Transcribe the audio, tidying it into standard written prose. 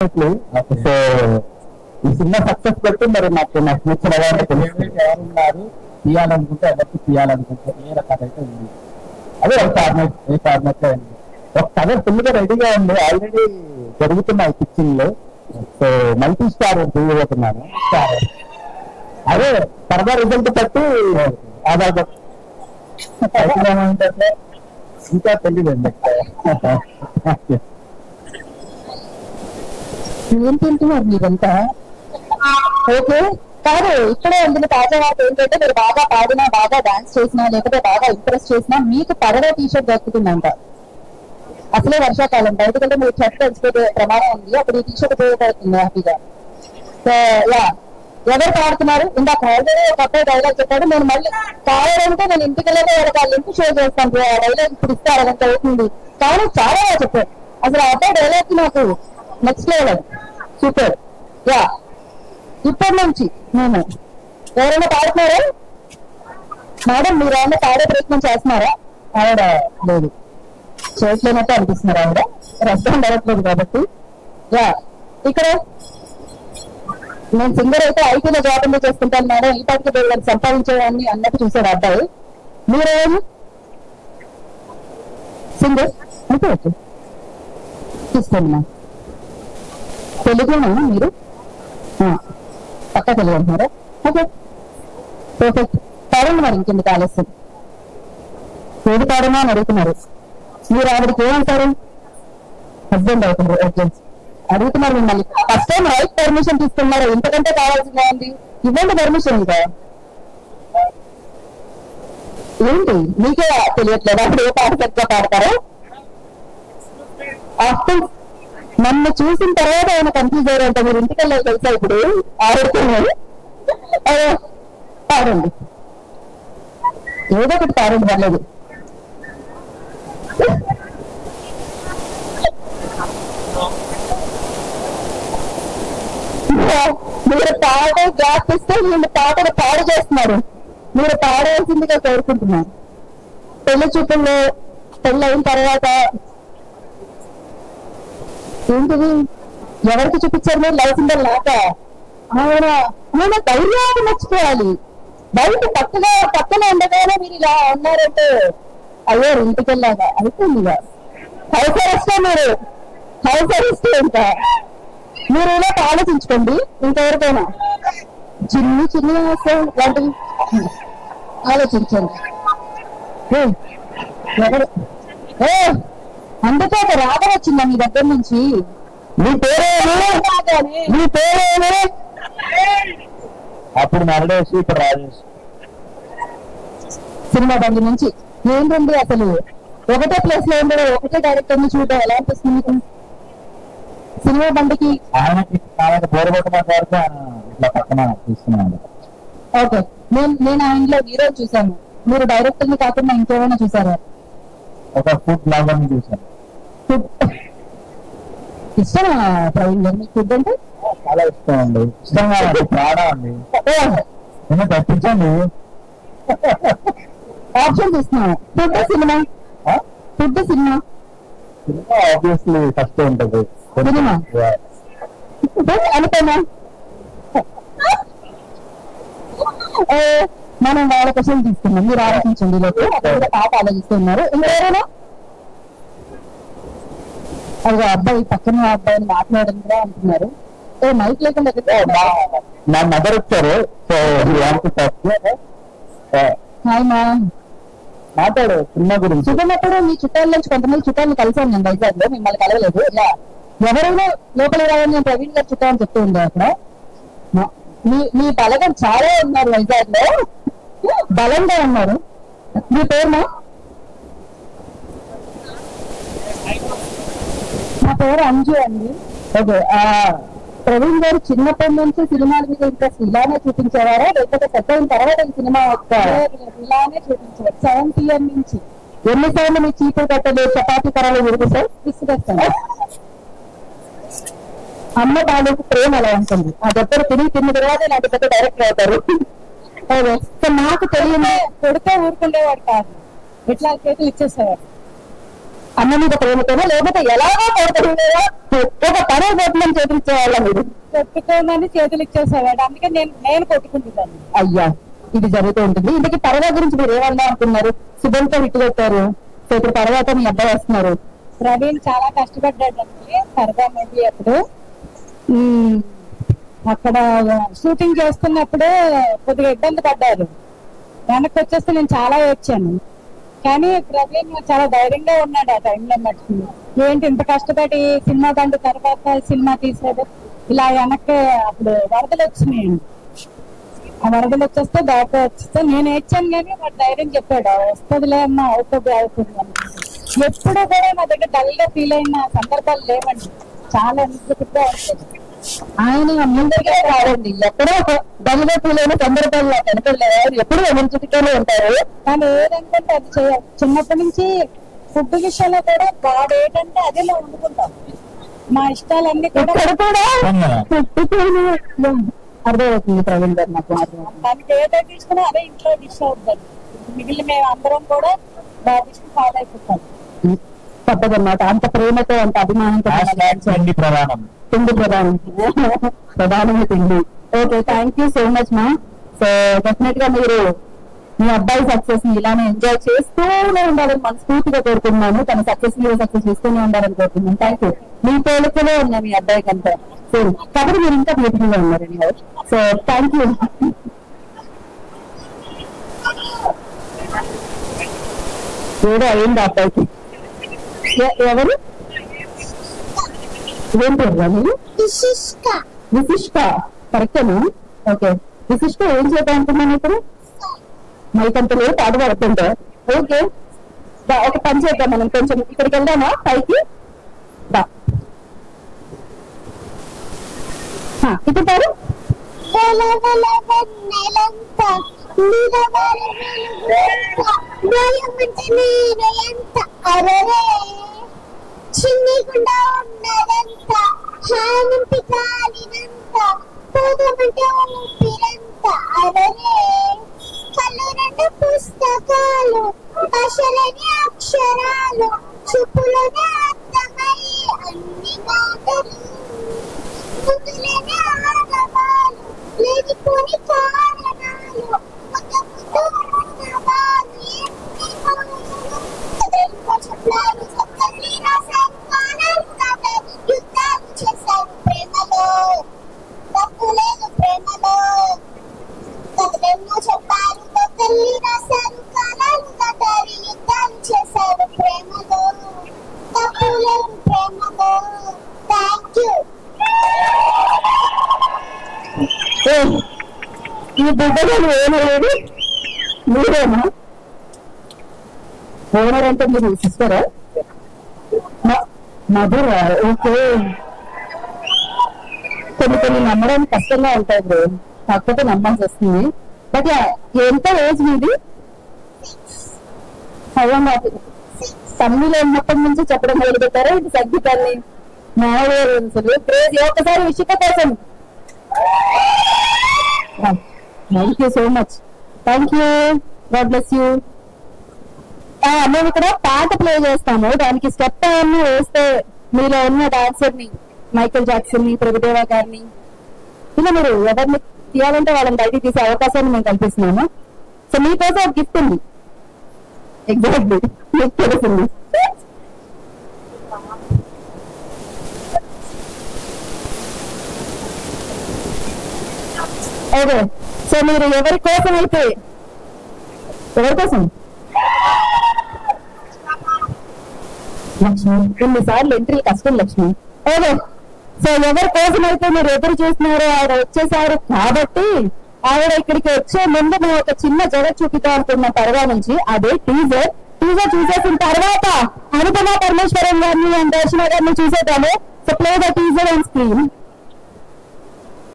So ఈ cinema success పెట్టి మరి నాకు ఫ్యూచర్ ఎవరున్నారు తీయాలనుకుంటే ఎవరికి తీయాలనుకుంటే ఏ కథ అయితే ఉంది. అదే ఒక ఫార్మాట్ ఏ ఫార్మాట్ ఉంది. ఒక కథ ఫుల్ గా రెడీగా ఉంది, ఆల్రెడీ జరుగుతున్నాయి పిక్చింగ్ లో. సో మల్టీ స్టార్ తీయబోతున్నాను. అదే సరదా రిజల్ట్ బట్టి ఆధారపడి ఇంకా తెలియదండి. ఏం తింటున్నారు మీరంతా? ఓకే కాదు, ఇక్కడే ఉంది తాజా వార్త ఏంటంటే మీరు బాగా పాడినా, బాగా డాన్స్ చేసినా, లేకపోతే బాగా ఇంప్రెస్ చేసినా మీకు పడవ టీషర్ట్ దొరుకుతుందంట. అసలే వర్షాకాలం, బయటకంటే మీరు షర్ట్ తెచ్చిపోతే ప్రమాదం ఉంది, అప్పుడు ఈ టీషర్ట్ ఉపయోగపడుతుంది హ్యాపీగా. సో యా, ఎవరు పాడుతున్నారు? ఇందాక ఆల్రెడీ ఒక అబ్బాయి డైలాగ్ చెప్పాడు, నేను మళ్ళీ కావాలంటే నేను ఇంటికి వెళ్ళే వాళ్ళ లింక్ షేర్ చేస్తాను, ఆ డైలాగ్ ఇప్పుడు ఇస్తే అరగంట అవుతుంది. కానీ చాలా బాగా చెప్పారు అసలు. ఆ అబ్బాయి డైలాగ్ నాకు నెక్స్ట్ లెవెల్, సూపర్. యా, ఇప్పటి నుంచి నేను ఎవరైనా పాడుతున్నారా మేడం? మీరు ఏమైనా పాడే ప్రయత్నం చేస్తున్నారా? ఆవిడ లేదు, చేయట్లేనట్టు అనిపిస్తున్నారు. ఆవిడ రెస్పాండ్ అవ్వట్లేదు కాబట్టి. యా, ఇక్కడ నేను సింగర్ అయితే ఐటీలో జాబ్ ఎందుకు చేసుకుంటాను మేడం, ఈ పాటికి వీళ్ళని సంపాదించేవాడిని అన్నట్టు చూసాడు అబ్బాయి. మీరేమి సింగర్ అయితే ఓకే తీసుకోండి. తెలుగునా మీరు? పక్క తెలుగు అంటున్నారా? Okay perfect. పాడండి మరి, ఇంకెందుకు ఆలస్యం. ఏది పాడమా అని అడుగుతున్నారు మీరు. ఆవిడకి ఏమంటారు? హస్బెండ్ అవుతుంది. ఓకే, అడుగుతున్నారు మిమ్మల్ని. ఫస్ట్ టైం రైట్ పర్మిషన్ తీసుకున్నారు, ఇంతకంటే కావాల్సిందే ఉంది. ఇవ్వండి పర్మిషన్. ఇంకా ఏంటి మీకే తెలియట్లేదు అప్పుడు ఏ పాట చక్కగా పాడతారో? ఆఫ్టర్ నన్ను చూసిన తర్వాత ఆయన కన్ఫ్యూజ్ అయ్యారంట. మీరు ఇంటికి వెళ్ళాలి తెలుసా ఇప్పుడు? ఆడుతున్నాను. పాడండి, ఏదో ఒకటి పాడండి, పర్లేదు. మీరు పాట గ్యాప్ ఇస్తే వీళ్ళు పాటలు పాడు చేస్తున్నారు. మీరు పాడాల్సిందిగా కోరుకుంటున్నారు. పెళ్లి చూపుల్లో పెళ్ళి అయిన తర్వాత ఏంటిది ఎవరికి చూపించారు మీరు? లైఫ్ సింబల్ లాక ఆయన ధైర్యాన్ని మర్చిపోవాలి. బయట పక్కన ఉండగానే మీరు ఇలా ఉన్నారంటే అయ్యారు ఇంటికి వెళ్ళాక అయిపోయింది. హౌస్ అరెస్ట్ మీరు, హౌస్ అరెస్ట్. ఇంకా మీరు ఇలా ఆలోచించుకోండి. ఇంకెవరికైనా చిన్ని చిన్ని లాంటివి ఆలోచించండి. ఎవరు అందుకే ఒక రాగం వచ్చిందా మీ దగ్గర నుంచి? మీ పేరేమి? మీ పేరేమి? అప్పుడు నరడేసి ఇప్పుడు రాజేష్. సినిమా బండి నుంచి ఏంటండి అసలు? ఒకటే ప్లేస్ లో ఉండడం, ఒకటే డైరెక్టర్ ని చూడడం ఎలా అనిపిస్తుంది మీకు? సినిమా బండికి ఆయనకి బోరగొట్టమాట ఇట్లా పక్కన చూస్తున్నాను. ఓకే, నేను ఆయనలో హీరో చూసాను. మీరు డైరెక్టర్ ని కాకుండా ఇంకేమైనా చూసారా? ఒక ఫుడ్ బ్లాగర్ ని చూసాను. ఫుడ్ ఇష్టమా ప్రవీణ్ గారు? మీకు ఫుడ్ అంటే చాలా ఇష్టం అండి. ఇష్టంగా ప్రాణం అండి. నేను తప్పించండి. ఆప్షన్ ఇస్తున్నాను. Food cinema, food cinema. Cinema obviously first ఉంటది. సినిమా అనుకోమా? మనం వాళ్ళ కోసం తీసుకున్నాం, మీరు ఆలోచించండి. లేదు పాట ఆలోచిస్తున్నారు. ఇంకెవరైనా? అది అబ్బాయి పక్కన అబ్బాయిని మాట్లాడడం కూడా అంటున్నారు. మైక్ లేకుండా నా మదర్ వచ్చారు. సో హాయ్ మా, మాట్లాడు సినిమా గురించి. చూసినప్పుడు మీ చుట్టాల నుంచి కొంతమంది చుట్టాలను కలిసాను నేను వైజాగ్ లో, మిమ్మల్ని కలవలేదు. ఇలా ఎవరైనా లోపల రావాలని నేను ప్రవీణ్ గారు చుట్టాలని చెప్తూ ఉండే. అక్కడ మీ బలగం చాలా ఉన్నారు వైజాగ్ లో, బలంగా ఉన్నారు. మీ పేరుమా? నా పేరు అంజు అండి. ఓకే, ప్రవీణ్ గారు చిన్నప్పటి నుంచి సినిమాల మీద ఇంట్రెస్ట్ ఇలానే చూపించేవారా, లేకపోతే పెద్ద అయిన తర్వాత ఈ సినిమా ఇలానే చూపించారు? 7th ఇయర్ నుంచి. ఎన్నిసార్లు మీ చీపురు కట్టలు చపాతీ కరాలు విరుగు సార్ విసుగొస్తాను. అమ్మ తాలూకు ప్రేమ అలా ఉంటుంది. ఆ దగ్గర తిన్న తర్వాత నాకు పెద్ద డైరెక్టర్ అవుతారు. సో నాకు తెలియదు, కొడుతూ ఊరుకుండేవాడు కాదు, ఇట్లా చేతులు ఇచ్చేసేవాడు. అన్న మీద ప్రేమతోనే లేకపోతే ఎలాగో కొడుతుందా ఒక పరువు పోతుందని చేతులు ఇచ్చేవాళ్ళ మీరు? కొట్టుకోమని చేతులు ఇచ్చేసేవాడు, అందుకే నేను కొట్టుకుంటున్నాను. అయ్యా, ఇది జరుగుతూ ఉంటుంది. ఇందుకే పరవ గురించి మీరు ఏమన్నా అనుకున్నారు? శుభంతో హిట్ కొట్టారు, సో ఇప్పుడు తర్వాత మీ అబ్బాయి వస్తున్నారు. ప్రవీణ్ చాలా కష్టపడ్డాడండి సరదా మూవీ అప్పుడు. అక్కడ షూటింగ్ చేస్తున్నప్పుడు కొద్దిగా ఇబ్బంది పడ్డారు. వెనక్కి వచ్చేస్తే నేను చాలా ఏడ్చాను. కానీ ప్రవీణ్ చాలా ధైర్యంగా ఉన్నాడు ఆ టైంలో మట్టుకు. ఏంటి ఇంత కష్టపడి సినిమా బండి తర్వాత సినిమా తీసేది, ఇలా వెనక్కి అప్పుడు వరదలు వచ్చినాయండి. ఆ వరదలు వచ్చేస్తే దాకా వచ్చేస్తే నేను ఏడ్చాను, కానీ వాడు ధైర్యం చెప్పాడు వస్తుందిలే అమ్మా, అవుతుంది అవుతుంది అని. ఎప్పుడు కూడా నా దగ్గర డల్ గా ఫీల్ అయిన సందర్భాలు లేవండి, చాలా ఎనర్జెటిక్ గా ఉంటుంది. ఆయన ముందుగా కాదండి, ఎక్కడో డల్గా ఫీల్ అయిన సందర్భాల్లో కనపడలేదు, ఎప్పుడు ఎనర్జెటిక్ గానే ఉంటారు. కానీ ఏదంటే అది చేయాలి. చిన్నప్పటి నుంచి ఫుడ్ విషయంలో కూడా వాడు ఏంటంటే అదే మేము వండుకుంటాం, మా ఇష్టాలన్నీ కూడా అర్థమవుతుంది ప్రవీణ్ గారు నాకు. దానికి ఏదో తీసుకున్నా అదే ఇంట్లో డిష్ అవుతుంది. మిగిలిన మేము అందరం కూడా డిష్ ఫాలో అయిపోతాం. తప్పదన్నమాట, అంత ప్రేమతో అంత అభిమానంతో తిండి ప్రధానం, తిండి ప్రధానమే తిండి. Okay, thank you so much మా. సో డెఫినెట్ గా మీరు మీ అబ్బాయి సక్సెస్ ని ఇలానే ఎంజాయ్ చేస్తూనే ఉండాలని మనస్ఫూర్తిగా కోరుకుంటున్నాను. తన సక్సెస్ మీద సక్సెస్ ఇస్తూనే ఉండాలని కోరుకుంటున్నాను. Thank you. మీ పేరులోనే ఉన్నా మీ అబ్బాయికి అంతా. సో కాబట్టి మీరు ఇంకా బ్యూటిఫుల్ గా ఉన్నారండి. So thank you. ఏదో అయింది అబ్బాయికి. ఎవరు ఏం పేరు మీరు? విశిష్ట, కరెక్టేనా? ఓకే, విశిష్ట ఏం చేద్దాం అనుకున్నాను ఇప్పుడు? మైకంతలో పాట పడుతుంటే. ఓకే, ఒక పని చేద్దాం, మనం కొంచెం ఇక్కడికి వెళ్దామా పైకి? ఇప్పుడు పాడు. చిన్ని గుండా ఉన్నదంతా హానంటి కాలినంతా పోదమంటే ఊపిరంతా అరరే కళ్ళు రెండు పుస్తకాలు భాషలని అక్షరాలు చూపులోనే అర్థమయ్యే అన్ని మాటలు ముందులేనే ఆడవాళ్ళు లేనిపోని కారణాలు ముందు ఉన్నవాళ్ళు ఎన్ని చెప్పారు సత్తల్లి రాశారు కానాలు దాటారు యుద్ధాలు చేశారు ప్రేమలో తప్పు లేదు ప్రేమలో కథలెన్నో చెప్పారు సత్తల్లి రాశారు కానాలు దాటారు యుద్ధాలు చేశారు ప్రేమలో తప్పు లేదు ప్రేమలో. Thank you. ఈ బిడ్డగా ఏమయ్యేది మీరేనా? ఓనర్ అంటే మీరు సిస్టరా? మదర్. ఓకే, కొన్ని నమ్మడానికి కష్టంగా ఉంటాయి బ్రో, కాకపోతే నమ్మాల్సి వస్తుంది. బట్ ఎంత ఏజ్ మీది? తమ్మిలో ఉన్నప్పటి నుంచి చెప్పడం మొదలు పెట్టారా ఇది సగ్గితాన్ని? ఒకసారి విషిక కోసం. Thank you so much. Thank you. God bless you. మేము ఇక్కడ పాట ప్లే చేస్తాము, దానికి స్టెప్ అన్ని వేస్తే మీలో ఉన్న డాన్సర్ ని, మైకేల్ జాక్సన్ ని, ప్రభుదేవా గారిని, ఇలా మీరు ఎవరిని తీయాలంటే వాళ్ళని బయటికి తీసే అవకాశాన్ని మేము కల్పిస్తున్నాము. సో మీకోసం ఒక గిఫ్ట్ ఉంది. ఎగ్జాక్ట్లీ మీకు తెలుస్తుంది. ఓకే, సో మీరు ఎవరి కోసం అయితే, ఎవరి కోసం? లక్ష్మి, కొన్నిసార్లు ఎంట్రీ కష్టం లక్ష్మి. ఓకే, సో ఎవరి కోసం అయితే మీరు ఎదురు చూస్తున్నారో ఆవిడ వచ్చేసారు కాబట్టి ఆవిడ ఇక్కడికి వచ్చే ముందు మేము ఒక చిన్న జగత్ చూపిద్దాం అనుకున్న పర్వా నుంచి, అదే టీజర్ చూసేసిన తర్వాత అనుపమ పరమేశ్వరన్ గారిని అండ్ దర్శన గారిని చూసేద్దాము. So play the teaser on screen.